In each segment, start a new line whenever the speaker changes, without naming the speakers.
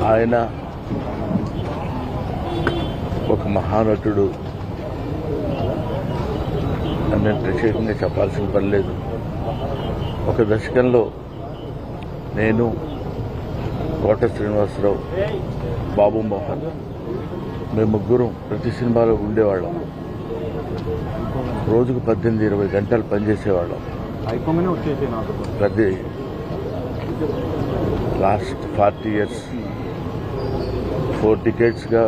ఆయన ఒక మహానటుడు అని నేను ప్రత్యేకంగా చెప్పాల్సిన పని లేదు. ఒక దశకంలో నేను, కోట శ్రీనివాసరావు, బాబు మోహన్ మేము ముగ్గురం ప్రతి సినిమాలో ఉండేవాళ్ళం. రోజుకు 18-20 గంటలు పనిచేసేవాళ్ళం. ప్రతి లాస్ట్ 40 years 4 decades-గా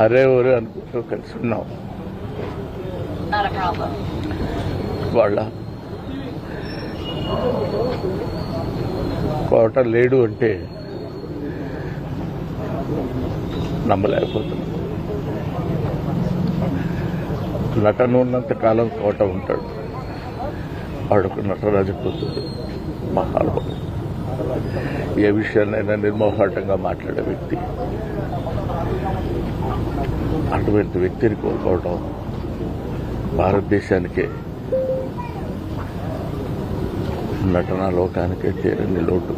అరే ఒరే అనుకుంటూ కలిసి ఉన్నాం. వాళ్ళ కోట లేడు అంటే నమ్మలేకపోతున్నాం. నటన ఉన్నంత కాలం కోట ఉంటాడు. వాడొక నటరాజపుత్రుడు, మహానుభావుడు, ఏ విషయాన్నైనా నిర్మోహాటంగా మాట్లాడే వ్యక్తి. అటువంటి వ్యక్తిని కోల్పోవడం భారతదేశానికే, నటనా లోకానికే తీరని లోటు.